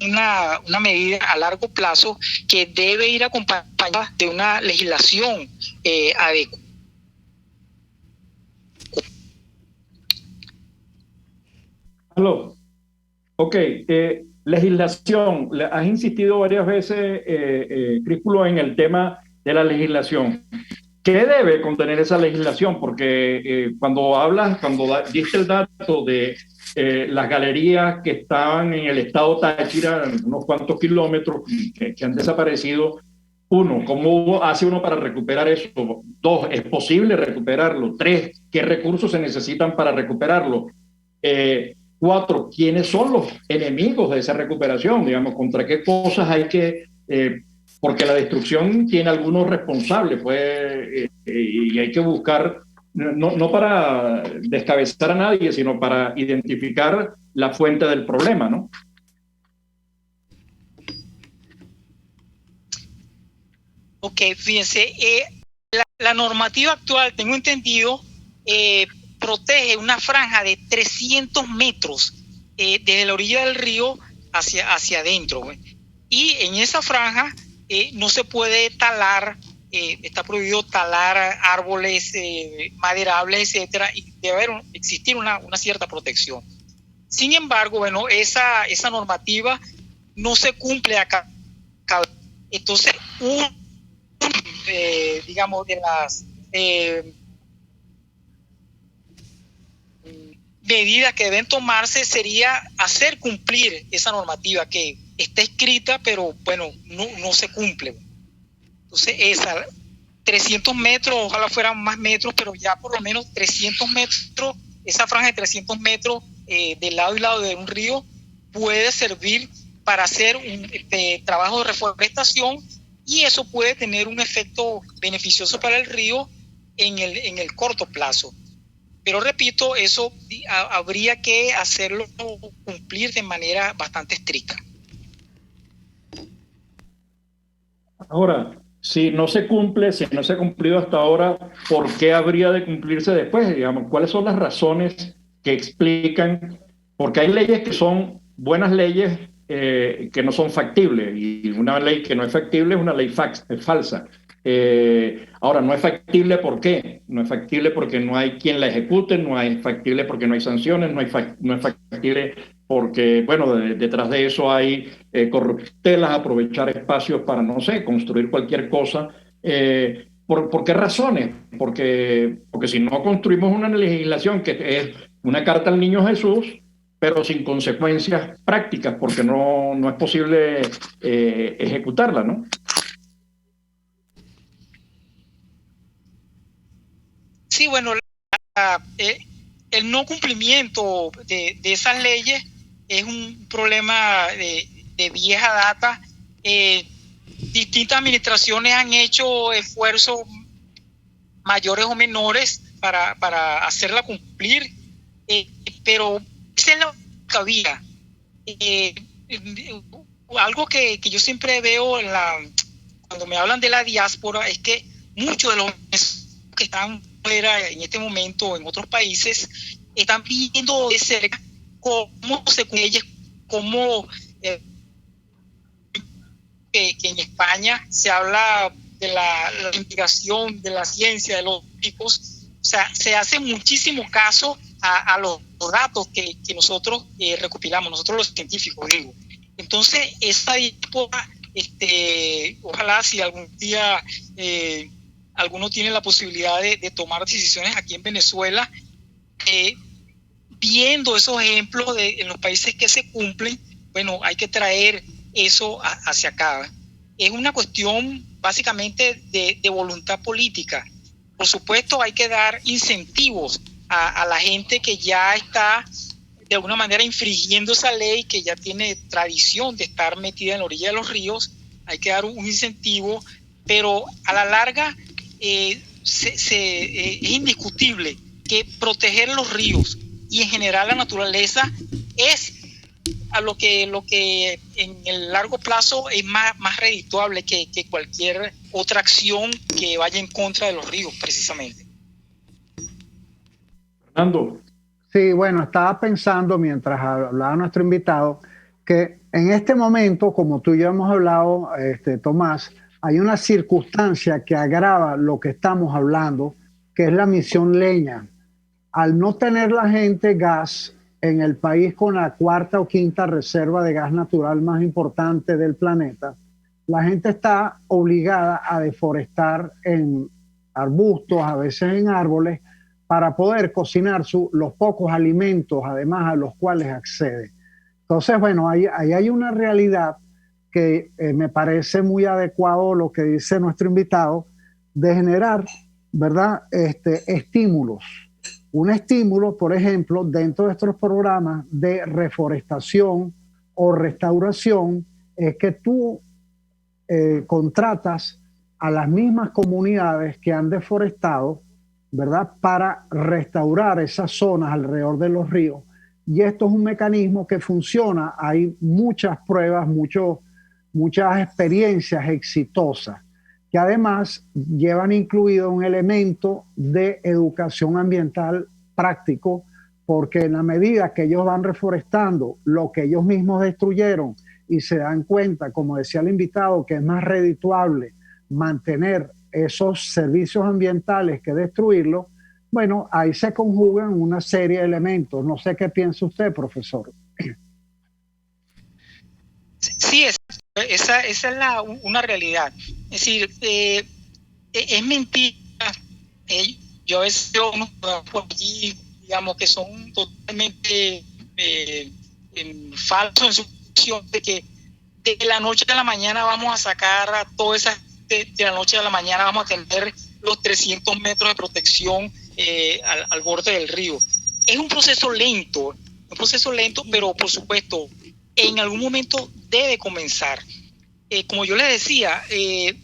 una medida a largo plazo que debe ir acompañada de una legislación adecuada. Aló. Ok, legislación. Has insistido varias veces, Críspulo, en el tema de la legislación. ¿Qué debe contener esa legislación? Porque cuando diste el dato de las galerías que estaban en el estado Táchira, unos cuantos kilómetros, que han desaparecido, uno, ¿cómo hace uno para recuperar eso? Dos, ¿es posible recuperarlo? Tres, ¿qué recursos se necesitan para recuperarlo? Cuatro, ¿quiénes son los enemigos de esa recuperación? Digamos, ¿contra qué cosas hay que...? Porque la destrucción tiene algunos responsables, pues, y hay que buscar, no para descabezar a nadie, sino para identificar la fuente del problema, ¿no? Ok, fíjense, la normativa actual, tengo entendido, protege una franja de 300 metros desde la orilla del río hacia adentro. Y en esa franja no se puede talar, está prohibido talar árboles maderables, etcétera, y debe existir una cierta protección. Sin embargo, bueno, esa normativa no se cumple acá. Entonces, digamos, de las medidas que deben tomarse sería hacer cumplir esa normativa que está escrita, pero bueno, no se cumple. Entonces, 300 metros, ojalá fueran más metros, pero ya por lo menos 300 metros, esa franja de 300 metros de lado y lado de un río puede servir para hacer un trabajo de reforestación, y eso puede tener un efecto beneficioso para el río en el corto plazo. Pero repito, eso habría que hacerlo cumplir de manera bastante estricta. Ahora, si no se cumple, si no se ha cumplido hasta ahora, ¿por qué habría de cumplirse después? Digamos, ¿cuáles son las razones que explican? Porque hay leyes que son buenas leyes que no son factibles, y una ley que no es factible es una ley falsa. Ahora, no es factible, ¿por qué? No es factible porque no hay quien la ejecute, no es factible porque no hay sanciones, no es factible porque, bueno, detrás de eso hay corruptelas, aprovechar espacios para, no sé, construir cualquier cosa. ¿Por qué razones? Porque si no construimos una legislación que es una carta al niño Jesús, pero sin consecuencias prácticas, porque no es posible ejecutarla, ¿no? Sí, bueno, el no cumplimiento de esas leyes es un problema de vieja data. Distintas administraciones han hecho esfuerzos mayores o menores para hacerla cumplir, pero esa es la única vía. Algo que yo siempre veo cuando me hablan de la diáspora es que muchos de los que están fuera en este momento en otros países están viendo de cerca cómo se leyes, cómo que en España se habla de la investigación de la ciencia de los picos. O sea, se hace muchísimo caso a los datos que nosotros recopilamos, nosotros los científicos, digo. Entonces, esa diáspora, ojalá si algún día alguno tiene la posibilidad de tomar decisiones aquí en Venezuela, viendo esos ejemplos en los países que se cumplen, bueno, hay que traer eso hacia acá. Es una cuestión básicamente de voluntad política. Por supuesto, hay que dar incentivos a la gente que ya está de alguna manera infringiendo esa ley, que ya tiene tradición de estar metida en la orilla de los ríos. Hay que dar un incentivo pero a la larga es indiscutible que proteger los ríos y en general la naturaleza es a lo que en el largo plazo es más redituable que cualquier otra acción que vaya en contra de los ríos, precisamente. Fernando. Sí, bueno, estaba pensando mientras hablaba nuestro invitado que en este momento, como tú y yo hemos hablado, Tomás, hay una circunstancia que agrava lo que estamos hablando, que es la misión leña. Al no tener la gente gas en el país con la cuarta o quinta reserva de gas natural más importante del planeta, la gente está obligada a deforestar en arbustos, a veces en árboles, para poder cocinar los pocos alimentos, además, a los cuales accede. Entonces, bueno, ahí hay una realidad que me parece muy adecuado lo que dice nuestro invitado, de generar, ¿verdad?, estímulos. Un estímulo, por ejemplo, dentro de estos programas de reforestación o restauración, es que tú contratas a las mismas comunidades que han deforestado, ¿verdad?, para restaurar esas zonas alrededor de los ríos. Y esto es un mecanismo que funciona. Hay muchas pruebas, muchas experiencias exitosas, que además llevan incluido un elemento de educación ambiental práctico, porque en la medida que ellos van reforestando lo que ellos mismos destruyeron y se dan cuenta, como decía el invitado, que es más redituable mantener esos servicios ambientales que destruirlos, bueno, ahí se conjugan una serie de elementos. No sé qué piensa usted, profesor. Sí, esa es una realidad. Es decir, es mentira. Yo a veces veo unos por allí, digamos, que son totalmente falsos en su posición de que de la noche a la mañana vamos a sacar a toda esa, de la noche a la mañana vamos a tener los 300 metros de protección al borde del río. Es un proceso lento, pero por supuesto, en algún momento debe comenzar. Como yo les decía, el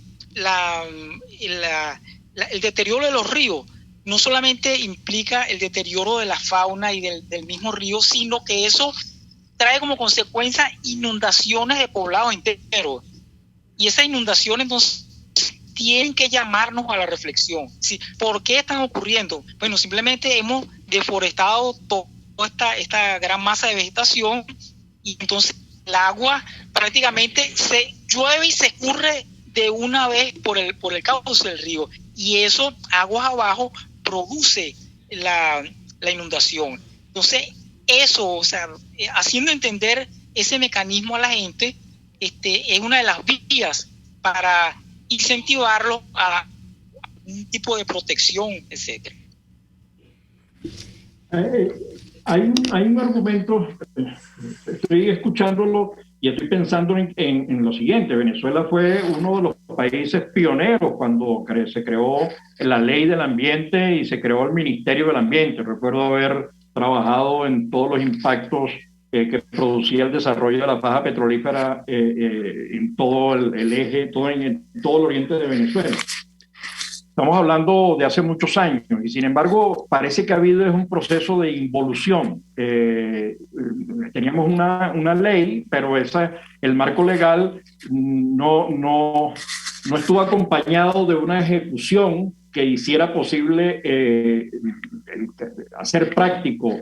deterioro de los ríos no solamente implica el deterioro de la fauna y del mismo río, sino que eso trae como consecuencia inundaciones de poblados enteros. Y esas inundaciones entonces tienen que llamarnos a la reflexión. ¿Sí? ¿Por qué están ocurriendo? Bueno, simplemente hemos deforestado toda esta gran masa de vegetación y entonces el agua prácticamente se llueve y se escurre de una vez por el cauce del río. Y eso, aguas abajo, produce la inundación. Entonces, eso, o sea, haciendo entender ese mecanismo a la gente, es una de las vías para incentivarlo a un tipo de protección, etcétera. Hay un argumento, estoy escuchándolo y estoy pensando en lo siguiente. Venezuela fue uno de los países pioneros cuando se creó la Ley del Ambiente y se creó el Ministerio del Ambiente. Recuerdo haber trabajado en todos los impactos que producía el desarrollo de la faja petrolífera en todo el eje, en todo el oriente de Venezuela. Estamos hablando de hace muchos años y sin embargo parece que ha habido un proceso de involución. Teníamos una ley, pero el marco legal no estuvo acompañado de una ejecución que hiciera posible hacer práctico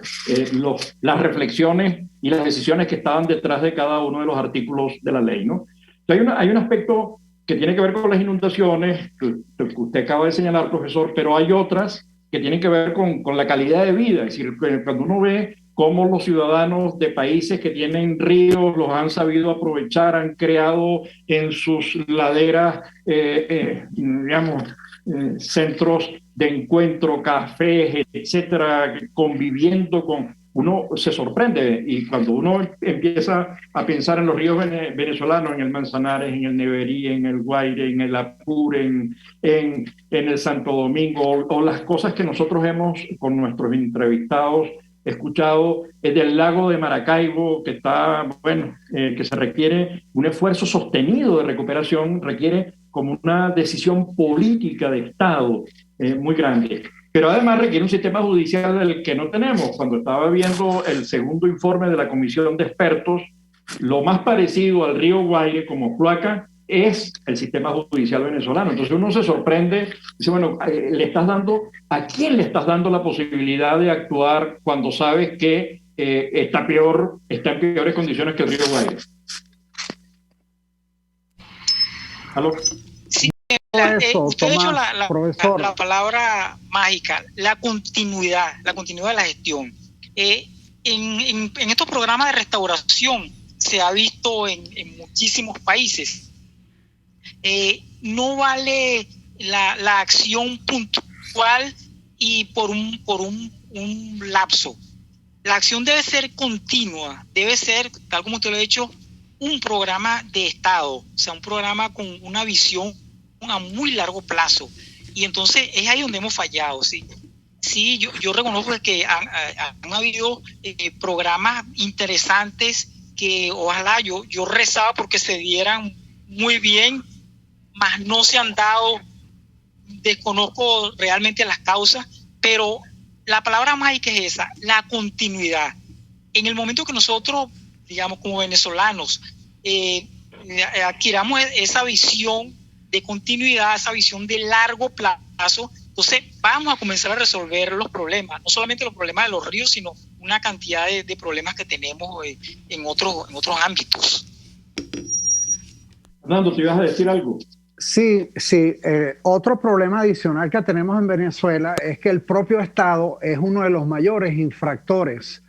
las reflexiones y las decisiones que estaban detrás de cada uno de los artículos de la ley, ¿no? Entonces hay un aspecto que tiene que ver con las inundaciones, que usted acaba de señalar, profesor, pero hay otras que tienen que ver con la calidad de vida. Es decir, cuando uno ve cómo los ciudadanos de países que tienen ríos los han sabido aprovechar, han creado en sus laderas, centros de encuentro, cafés, etcétera, conviviendo con... Uno se sorprende y cuando uno empieza a pensar en los ríos venezolanos, en el Manzanares, en el Neverí, en el Guaire, en el Apure, en el Santo Domingo, o las cosas que nosotros hemos con nuestros entrevistados escuchado, del lago de Maracaibo, que está, que se requiere un esfuerzo sostenido de recuperación, requiere como una decisión política de Estado muy grande. Pero además requiere un sistema judicial del que no tenemos. Cuando estaba viendo el segundo informe de la comisión de expertos, lo más parecido al río Guaire como cloaca es el sistema judicial venezolano. Entonces uno se sorprende, dice, bueno, ¿a quién le estás dando la posibilidad de actuar cuando sabes que está en peores condiciones que el río Guaire? ¿Aló? Sí, usted ha dicho la palabra mágica, la continuidad de la gestión. En estos programas de restauración se ha visto en muchísimos países. No vale la acción puntual y por un lapso. La acción debe ser continua, debe ser, tal como usted lo ha dicho, un programa de Estado, o sea, un programa con una visión a muy largo plazo. Y entonces es ahí donde hemos fallado, ¿sí? Sí, yo reconozco que han habido programas interesantes que ojalá yo rezaba porque se dieran muy bien, mas no se han dado. Desconozco realmente las causas, pero la palabra mágica es esa, la continuidad. En el momento que nosotros, digamos, como venezolanos, adquiramos esa visión de continuidad, esa visión de largo plazo, entonces vamos a comenzar a resolver los problemas, no solamente los problemas de los ríos, sino una cantidad de problemas que tenemos en otros ámbitos. Fernando, ¿te ibas a decir algo? Sí. Otro problema adicional que tenemos en Venezuela es que el propio Estado es uno de los mayores infractores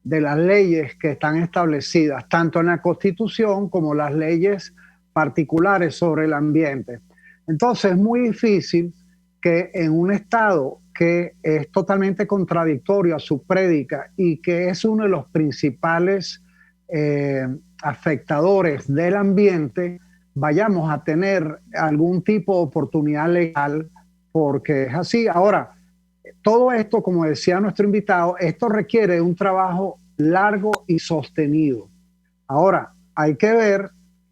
de las leyes que están establecidas, tanto en la Constitución como las leyes particulares sobre el ambiente. Entonces es muy difícil que en un Estado que es totalmente contradictorio a su prédica y que es uno de los principales afectadores del ambiente, vayamos a tener algún tipo de oportunidad legal, porque es así. Ahora, todo esto, como decía nuestro invitado, esto requiere un trabajo largo y sostenido. Ahora, hay que ver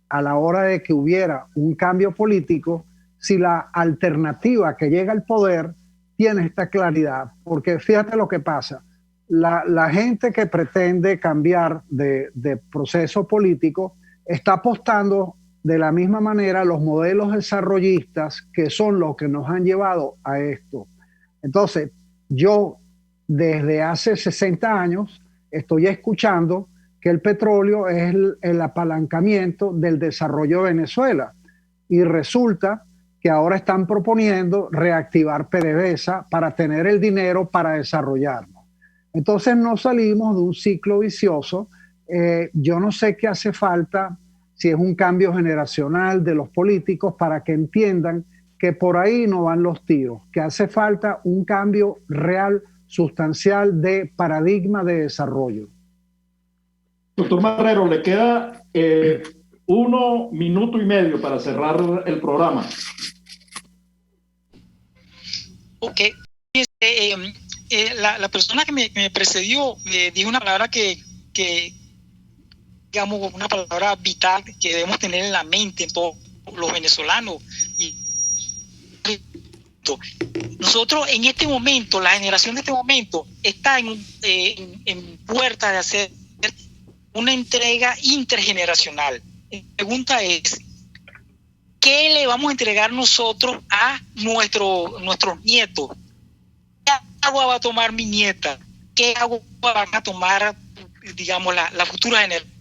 a la hora de que hubiera un cambio político, si la alternativa que llega al poder tiene esta claridad, porque fíjate lo que pasa. La gente que pretende cambiar de proceso político está apostando de la misma manera los modelos desarrollistas que son los que nos han llevado a esto. Entonces, yo desde hace 60 años estoy escuchando que el petróleo es el apalancamiento del desarrollo de Venezuela y resulta que ahora están proponiendo reactivar PDVSA para tener el dinero para desarrollarnos. Entonces no salimos de un ciclo vicioso. Yo no sé qué hace falta, si es un cambio generacional de los políticos para que entiendan que por ahí no van los tiros, que hace falta un cambio real, sustancial de paradigma de desarrollo. Doctor Marrero, le queda 1 minuto y medio para cerrar el programa. Ok. La persona que me precedió dijo una palabra que digamos, una palabra vital que debemos tener en la mente en todos los venezolanos. Y nosotros en este momento, la generación de este momento está en puerta de hacer una entrega intergeneracional. La pregunta es, ¿qué le vamos a entregar nosotros a nuestros nietos? ¿Qué agua va a tomar mi nieta? ¿Qué agua van a tomar, digamos, la futura generación?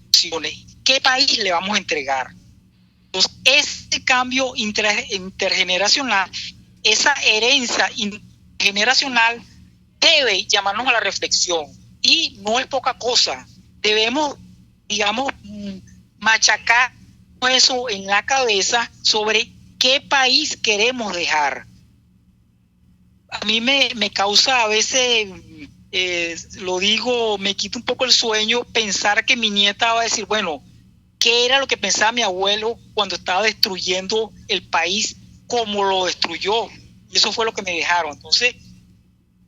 ¿Qué país le vamos a entregar? Entonces, ese cambio intergeneracional, esa herencia intergeneracional debe llamarnos a la reflexión y no es poca cosa. Debemos, digamos, machacar eso en la cabeza sobre qué país queremos dejar. A mí me causa a veces... lo digo, me quita un poco el sueño pensar que mi nieta va a decir, bueno, ¿qué era lo que pensaba mi abuelo cuando estaba destruyendo el país como lo destruyó? Y eso fue lo que me dejaron. Entonces,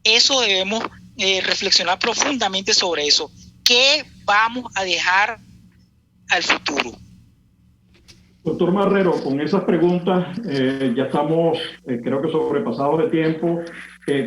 eso debemos reflexionar profundamente sobre eso. ¿Qué vamos a dejar al futuro? Doctor Marrero, con esas preguntas ya estamos, creo que sobrepasados de tiempo.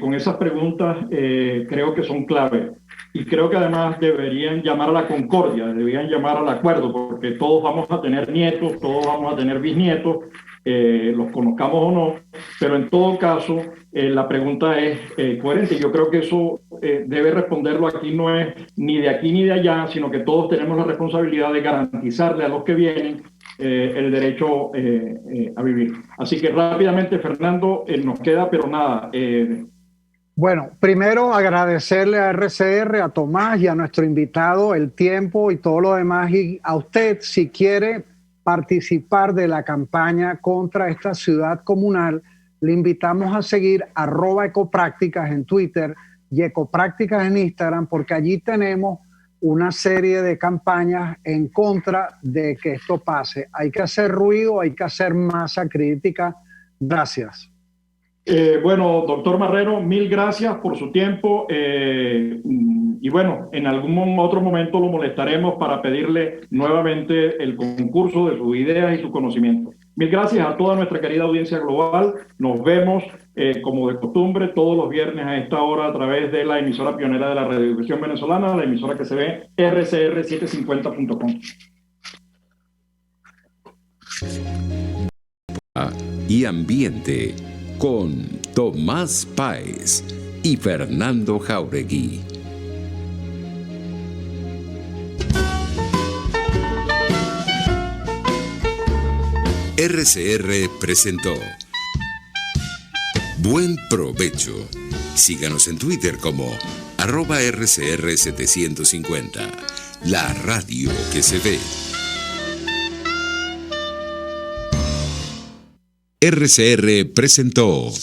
Con esas preguntas creo que son clave. Y creo que además deberían llamar a la concordia, deberían llamar al acuerdo, porque todos vamos a tener nietos, todos vamos a tener bisnietos, los conozcamos o no, pero en todo caso la pregunta es coherente. Yo creo que eso debe responderlo aquí, no es ni de aquí ni de allá, sino que todos tenemos la responsabilidad de garantizarle a los que vienen el derecho a vivir. Así que rápidamente, Fernando, nos queda, pero nada. Bueno, primero agradecerle a RCR, a Tomás y a nuestro invitado el tiempo y todo lo demás. Y a usted, si quiere participar de la campaña contra esta ciudad comunal, le invitamos a seguir @ecoprácticas en Twitter y Ecoprácticas en Instagram, porque allí tenemos una serie de campañas en contra de que esto pase. Hay que hacer ruido, hay que hacer masa crítica. Gracias. Bueno, doctor Marrero, mil gracias por su tiempo y bueno, en algún otro momento lo molestaremos para pedirle nuevamente el concurso de sus ideas y sus conocimientos. Mil gracias a toda nuestra querida audiencia global. Nos vemos como de costumbre todos los viernes a esta hora a través de la emisora pionera de la radiodifusión venezolana, la emisora que se ve rcr750.com. Y ambiente con Tomás Páez y Fernando Jáuregui. RCR presentó Buen Provecho. Síganos en Twitter como @RCR750, la radio que se ve. RCR presentó